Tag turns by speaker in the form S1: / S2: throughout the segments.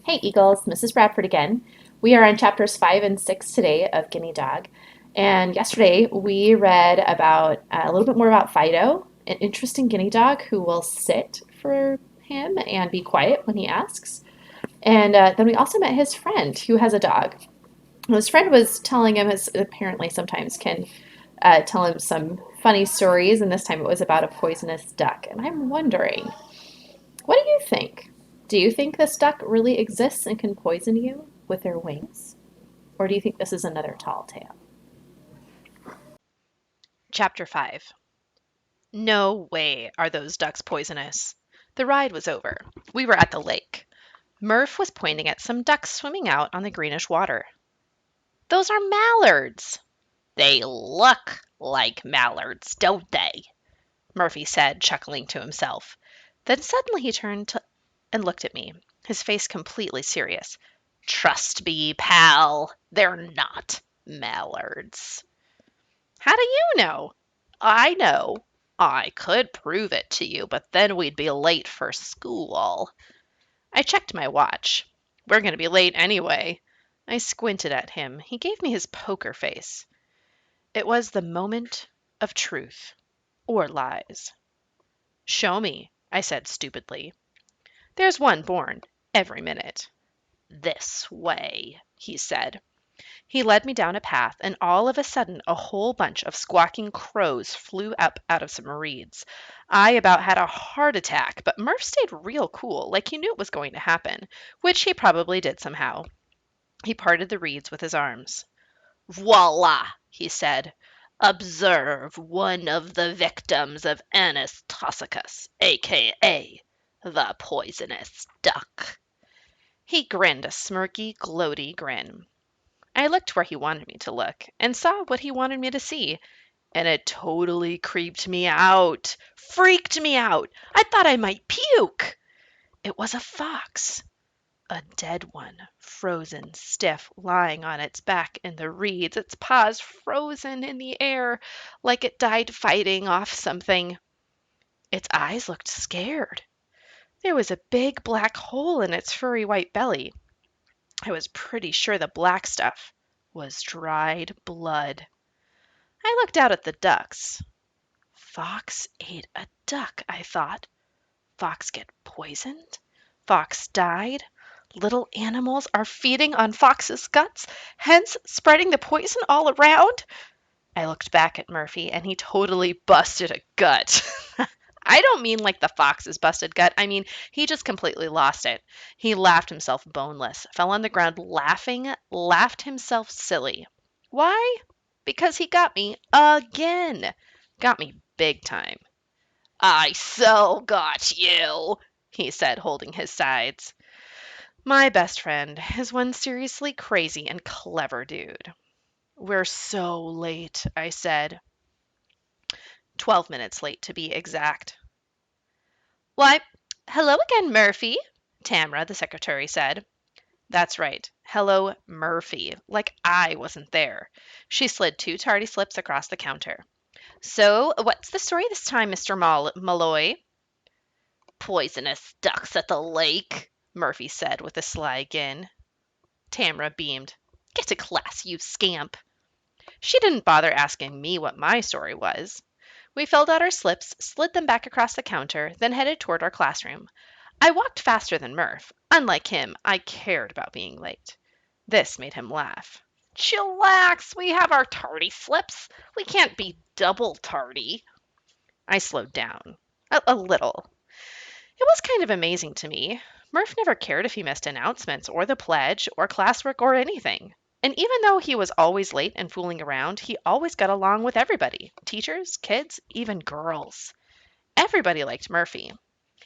S1: Hey Eagles, Mrs. Bradford again. We are on chapters 5 and 6 today of Guinea Dog. And yesterday we read about a little bit more about Fido, an interesting guinea dog who will sit for him and be quiet when he asks. And then we also met his friend who has a dog. His friend was telling him, his apparently sometimes can tell him some funny stories, and this time it was about a poisonous duck. And I'm wondering, what do you think? Do you think this duck really exists and can poison you with their wings? Or do you think this is another tall tale?
S2: Chapter 5. No way are those ducks poisonous. The ride was over. We were at the lake. Murph was pointing at some ducks swimming out on the greenish water. Those are mallards. They look like mallards, don't they? Murphy said, chuckling to himself. Then suddenly he and looked at me, his face completely serious. Trust me, pal, they're not mallards. How do you know? I know. I could prove it to you, but then we'd be late for school. I checked my watch. We're going to be late anyway. I squinted at him. He gave me his poker face. It was the moment of truth or lies. Show me, I said stupidly. There's one born every minute. This way, he said. He led me down a path, and all of a sudden a whole bunch of squawking crows flew up out of some reeds. I about had a heart attack, but Murph stayed real cool, like he knew it was going to happen, which he probably did somehow. He parted the reeds with his arms. Voila, he said. Observe one of the victims of Anus toxicus, a.k.a. the poisonous duck. He grinned a smirky, gloaty grin. I looked where he wanted me to look and saw what he wanted me to see, and it totally creeped me out, freaked me out. I thought I might puke. It was a fox, a dead one, frozen stiff, lying on its back in the reeds, its paws frozen in the air like it died fighting off something. Its eyes looked scared. There was a big black hole in its furry white belly. I was pretty sure the black stuff was dried blood. I looked out at the ducks. Fox ate a duck, I thought. Fox get poisoned? Fox died? Little animals are feeding on Fox's guts, hence spreading the poison all around? I looked back at Murphy, and he totally busted a gut. I don't mean like the fox's busted gut. I mean, he just completely lost it. He laughed himself boneless, fell on the ground laughing, laughed himself silly. Why? Because he got me again. Got me big time. I so got you, he said, holding his sides. My best friend is one seriously crazy and clever dude. We're so late, I said. 12 minutes late to be exact. Why, hello again, Murphy, Tamra, the secretary, said. That's right. Hello, Murphy. Like I wasn't there. She slid 2 tardy slips across the counter. So, what's the story this time, Mr. Malloy? Poisonous ducks at the lake, Murphy said with a sly grin. Tamra beamed. Get to class, you scamp. She didn't bother asking me what my story was. We filled out our slips, slid them back across the counter, then headed toward our classroom. I walked faster than Murph. Unlike him, I cared about being late. This made him laugh. Chillax, we have our tardy slips. We can't be double tardy. I slowed down. A little. It was kind of amazing to me. Murph never cared if he missed announcements or the pledge or classwork or anything. And even though he was always late and fooling around, he always got along with everybody teachers, kids, even girls. Everybody liked Murphy.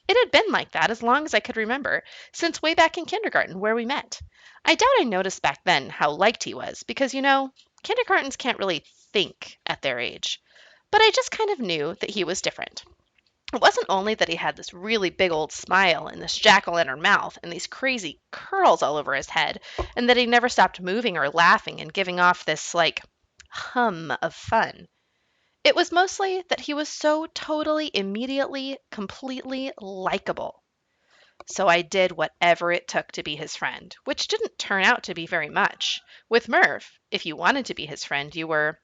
S2: It had been like that as long as I could remember, since way back in kindergarten where we met. I doubt I noticed back then how liked he was, because, kindergartens can't really think at their age. But I just kind of knew that he was different. It wasn't only that he had this really big old smile and this jack-o'-lantern mouth and these crazy curls all over his head, and that he never stopped moving or laughing and giving off this, hum of fun. It was mostly that he was so totally, immediately, completely likable. So I did whatever it took to be his friend, which didn't turn out to be very much. With Murph, if you wanted to be his friend, you were.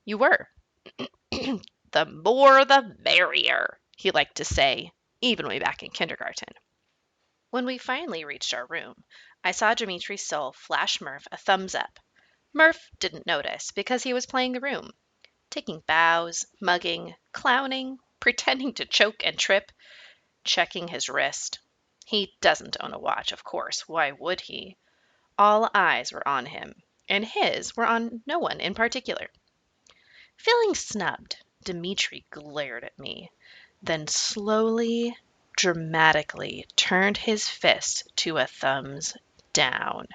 S2: The more the merrier, he liked to say, even way back in kindergarten. When we finally reached our room, I saw Dimitri's soul flash Murph a thumbs up. Murph didn't notice because he was playing the room, taking bows, mugging, clowning, pretending to choke and trip, checking his wrist. He doesn't own a watch, of course. Why would he? All eyes were on him, and his were on no one in particular. Feeling snubbed, Dimitri glared at me, then slowly, dramatically turned his fist to a thumbs down.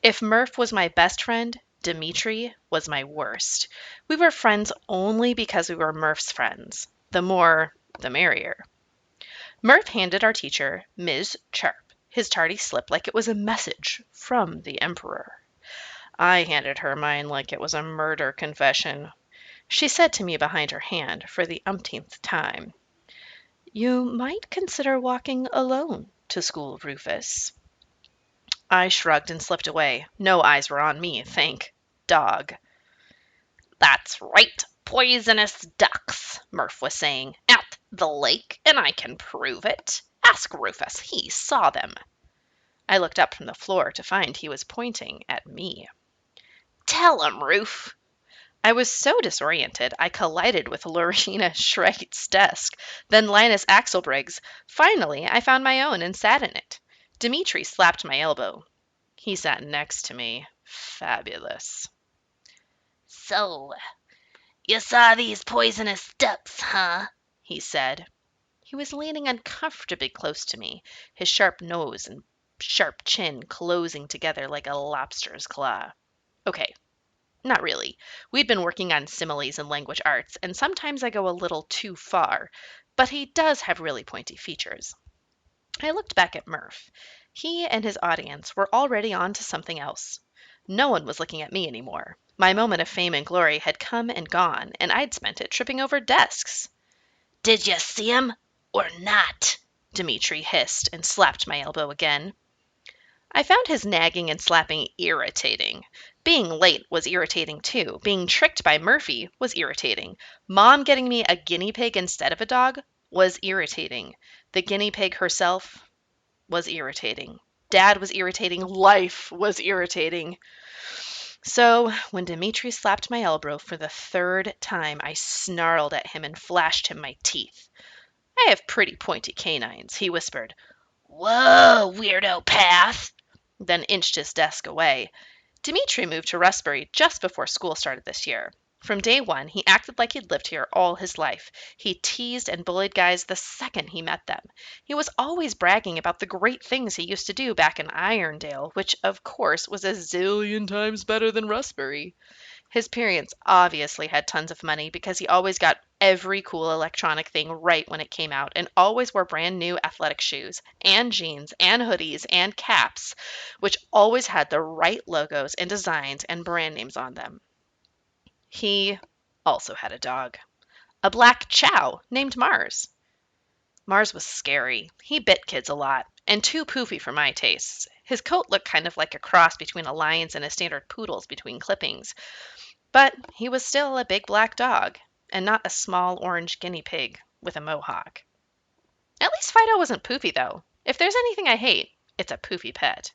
S2: If Murph was my best friend, Dimitri was my worst. We were friends only because we were Murph's friends. The more, the merrier. Murph handed our teacher, Ms. Sharp, his tardy slip like it was a message from the Emperor. I handed her mine like it was a murder confession. She said to me behind her hand for the umpteenth time, "You might consider walking alone to school, Rufus." I shrugged and slipped away. No eyes were on me, thank dog. "That's right, poisonous ducks," Murph was saying, "at the lake, and I can prove it. Ask Rufus, he saw them." I looked up from the floor to find he was pointing at me. "Tell him, Ruf." I was so disoriented I collided with Lorena Schreit's desk, then Linus Axelbrig's. Finally, I found my own and sat in it. Dimitri slapped my elbow. He sat next to me. Fabulous. "So, you saw these poisonous ducks, huh?" he said. He was leaning uncomfortably close to me, his sharp nose and sharp chin closing together like a lobster's claw. Okay, not really. We'd been working on similes and language arts, and sometimes I go a little too far, but he does have really pointy features. I looked back at Murph. He and his audience were already on to something else. No one was looking at me anymore. My moment of fame and glory had come and gone, and I'd spent it tripping over desks. "Did you see him or not?" Dimitri hissed and slapped my elbow again. I found his nagging and slapping irritating. Being late was irritating too. Being tricked by Murphy was irritating. Mom getting me a guinea pig instead of a dog was irritating. The guinea pig herself was irritating. Dad was irritating. Life was irritating. So when Dimitri slapped my elbow for the third time, I snarled at him and flashed him my teeth. "I have pretty pointy canines," he whispered. "Whoa, weirdo path!" Then inched his desk away. Dimitri moved to Rustbury just before school started this year. From day one, he acted like he'd lived here all his life. He teased and bullied guys the second he met them. He was always bragging about the great things he used to do back in Irondale, which, of course, was a zillion times better than Rustbury. His parents obviously had tons of money because he always got every cool electronic thing right when it came out and always wore brand new athletic shoes and jeans and hoodies and caps, which always had the right logos and designs and brand names on them. He also had a dog, a black chow named Mars. Mars was scary. He bit kids a lot, and too poofy for my tastes. His coat looked kind of like a cross between a lion's and a standard poodle's between clippings. But he was still a big black dog, and not a small orange guinea pig with a mohawk. At least Fido wasn't poofy, though. If there's anything I hate, it's a poofy pet.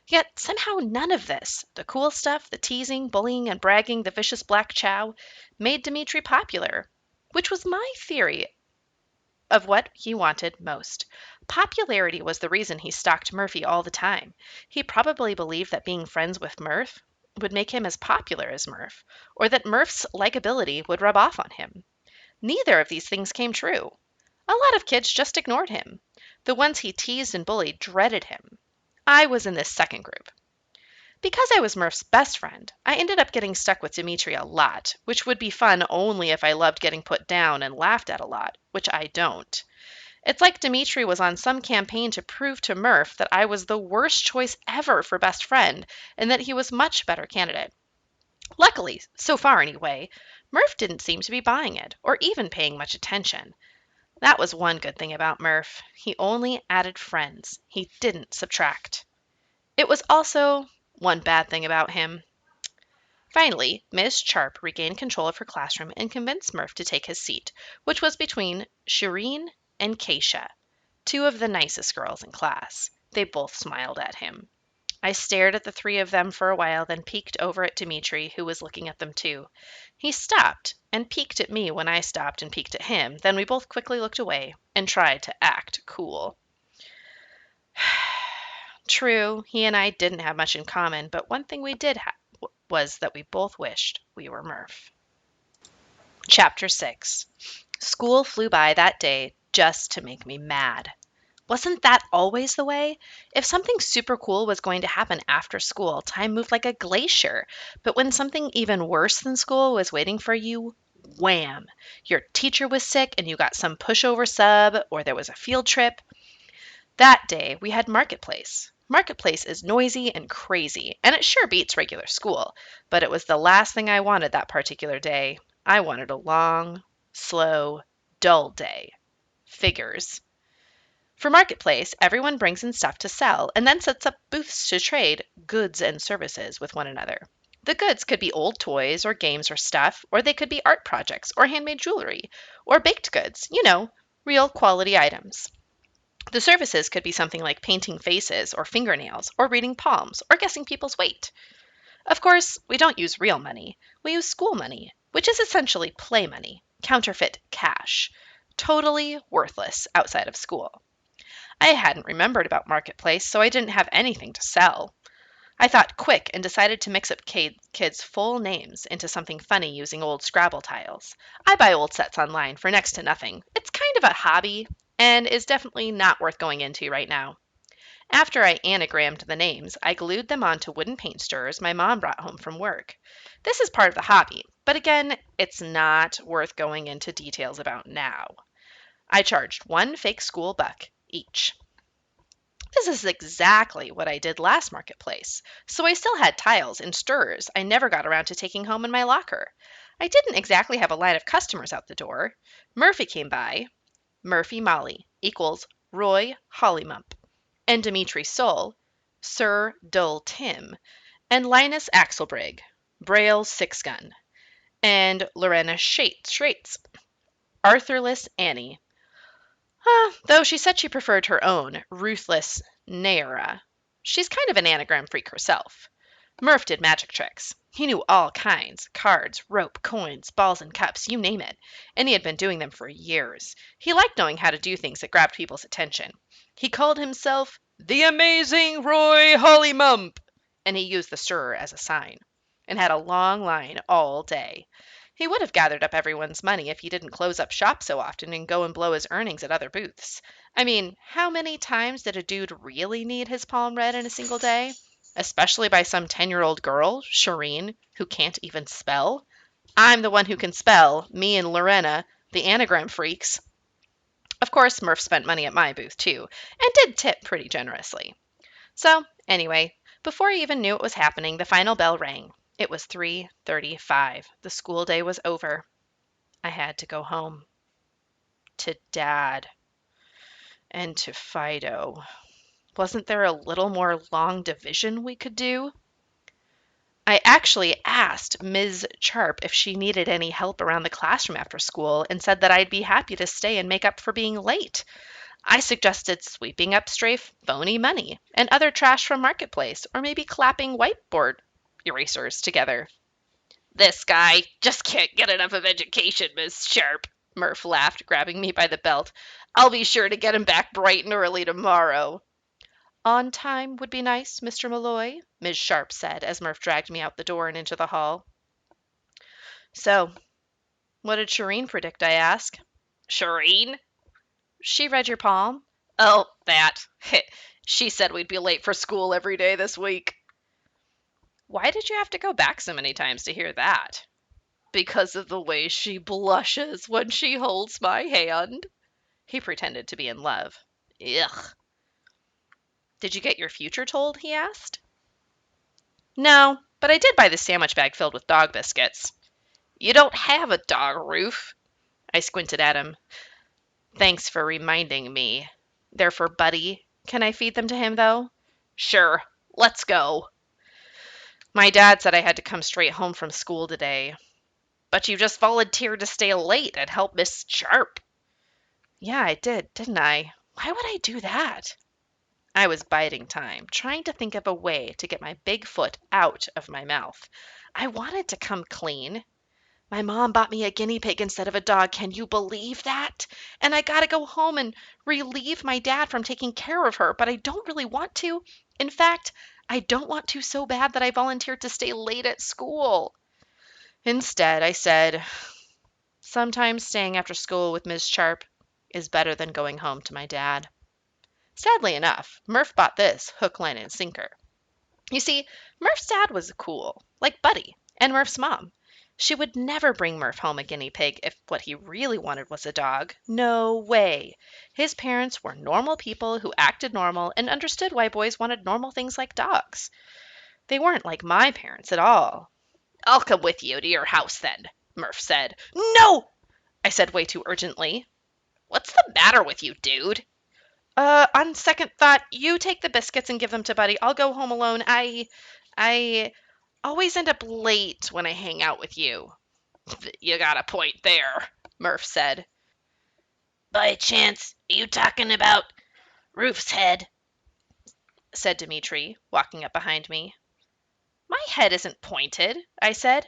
S2: Yet somehow none of this, the cool stuff, the teasing, bullying, and bragging, the vicious black chow, made Dimitri popular, which was my theory of what he wanted most. Popularity was the reason he stalked Murphy all the time. He probably believed that being friends with Murph would make him as popular as Murph, or that Murph's likability would rub off on him. Neither of these things came true. A lot of kids just ignored him. The ones he teased and bullied dreaded him. I was in this second group. Because I was Murph's best friend, I ended up getting stuck with Dimitri a lot, which would be fun only if I loved getting put down and laughed at a lot, which I don't. It's like Dimitri was on some campaign to prove to Murph that I was the worst choice ever for best friend and that he was much better candidate. Luckily, so far anyway, Murph didn't seem to be buying it or even paying much attention. That was one good thing about Murph. He only added friends. He didn't subtract. It was also one bad thing about him. Finally, Miss Sharp regained control of her classroom and convinced Murph to take his seat, which was between Shireen and Keisha, two of the nicest girls in class. They both smiled at him. I stared at the three of them for a while, then peeked over at Dmitri, who was looking at them too. He stopped and peeked at me when I stopped and peeked at him. Then we both quickly looked away and tried to act cool. True, he and I didn't have much in common, but one thing we did have was that we both wished we were Murph. Chapter 6. School flew by that day just to make me mad. Wasn't that always the way? If something super cool was going to happen after school, time moved like a glacier. But when something even worse than school was waiting for you, wham! Your teacher was sick and you got some pushover sub, or there was a field trip. That day, we had Marketplace. Marketplace is noisy and crazy, and it sure beats regular school, but it was the last thing I wanted that particular day. I wanted a long, slow, dull day. Figures. For Marketplace, everyone brings in stuff to sell and then sets up booths to trade goods and services with one another. The goods could be old toys or games or stuff, or they could be art projects or handmade jewelry or baked goods, real quality items. The services could be something like painting faces or fingernails or reading palms or guessing people's weight. Of course, we don't use real money. We use school money, which is essentially play money, counterfeit cash, totally worthless outside of school. I hadn't remembered about Marketplace, so I didn't have anything to sell. I thought quick and decided to mix up kids' full names into something funny using old Scrabble tiles. I buy old sets online for next to nothing. It's kind of a hobby and is definitely not worth going into right now. After I anagrammed the names, I glued them onto wooden paint stirrers my mom brought home from work. This is part of the hobby, but again, it's not worth going into details about now. I charged one fake school buck each. This is exactly what I did last marketplace, so I still had tiles and stirrers I never got around to taking home in my locker. I didn't exactly have a line of customers out the door. Murphy came by. Murphy Molly equals Roy Hollymump, and Dimitri Soul, Sir Dull Tim, and Linus Axelbrigg, Braille's Six Gun, and Lorena Straits, Arthurless Annie, though she said she preferred her own, Ruthless Naira. She's kind of an anagram freak herself. Murph did magic tricks. He knew all kinds cards, rope, coins, balls, and cups, you name it, and he had been doing them for years. He liked knowing how to do things that grabbed people's attention. He called himself the Amazing Roy Hollymump, and he used the stirrer as a sign, and had a long line all day. He would have gathered up everyone's money if he didn't close up shop so often and go and blow his earnings at other booths. I mean, how many times did a dude really need his palm read in a single day? Especially by some 10-year-old girl, Shireen, who can't even spell. I'm the one who can spell, me and Lorena, the anagram freaks. Of course, Murph spent money at my booth too, and did tip pretty generously. So, anyway, before I even knew it was happening, the final bell rang. It was 3:35. The school day was over. I had to go home. To Dad. And to Fido. Wasn't there a little more long division we could do? I actually asked Ms. Sharp if she needed any help around the classroom after school and said that I'd be happy to stay and make up for being late. I suggested sweeping up stray phony money and other trash from Marketplace, or maybe clapping whiteboard erasers together. This guy just can't get enough of education, Miss Sharp, Murph laughed, grabbing me by the belt. I'll be sure to get him back bright and early tomorrow. On time would be nice, Mr. Malloy, Miss Sharp said as Murph dragged me out the door and into the hall. So, what did Shireen predict, I asked. Shireen? She read your palm? Oh, that. She said we'd be late for school every day this week. Why did you have to go back so many times to hear that? Because of the way she blushes when she holds my hand. He pretended to be in love. Ugh. Did you get your future told? He asked. No, but I did buy the sandwich bag filled with dog biscuits. You don't have a dog, Ruth. I squinted at him. Thanks for reminding me. They're for Buddy. Can I feed them to him, though? Sure. Let's go. My dad said I had to come straight home from school today. But you just volunteered to stay late and help Miss Sharp. Yeah, I did, didn't I? Why would I do that? I was biding time, trying to think of a way to get my big foot out of my mouth. I wanted to come clean. My mom bought me a guinea pig instead of a dog. Can you believe that? And I gotta go home and relieve my dad from taking care of her, but I don't really want to. In fact, I don't want to so bad that I volunteered to stay late at school. Instead, I said, sometimes staying after school with Miss Sharp is better than going home to my dad. Sadly enough, Murph bought this hook, line, and sinker. You see, Murph's dad was cool, like Buddy, and Murph's mom. She would never bring Murph home a guinea pig if what he really wanted was a dog. No way. His parents were normal people who acted normal and understood why boys wanted normal things like dogs. They weren't like my parents at all. I'll come with you to your house then, Murph said. No! I said way too urgently. What's the matter with you, dude? On second thought, you take the biscuits and give them to Buddy. I'll go home alone. I always end up late when I hang out with you. You got a point there, Murph said. By chance, are you talking about Rufe's head? Said Dimitri, walking up behind me. My head isn't pointed, I said.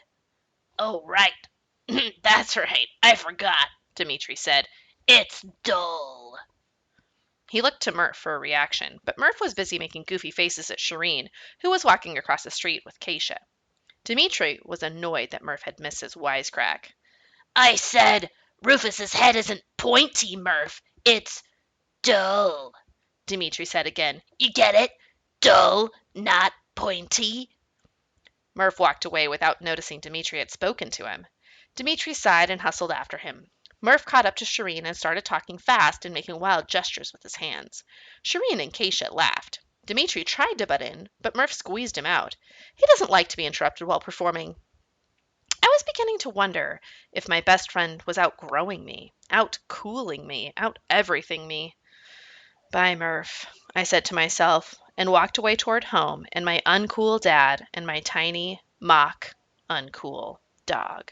S2: Oh, right. That's right. I forgot, Dimitri said. It's dull. He looked to Murph for a reaction, but Murph was busy making goofy faces at Shireen, who was walking across the street with Keisha. Dimitri was annoyed that Murph had missed his wisecrack. I said Rufus's head isn't pointy, Murph. It's dull, Dimitri said again. You get it? Dull, not pointy. Murph walked away without noticing Dimitri had spoken to him. Dimitri sighed and hustled after him. Murph caught up to Shireen and started talking fast and making wild gestures with his hands. Shireen and Keisha laughed. Dimitri tried to butt in, but Murph squeezed him out. He doesn't like to be interrupted while performing. I was beginning to wonder if my best friend was outgrowing me, out-cooling me, out-everything me. Bye, Murph, I said to myself, and walked away toward home and my uncool dad and my tiny, mock, uncool dog.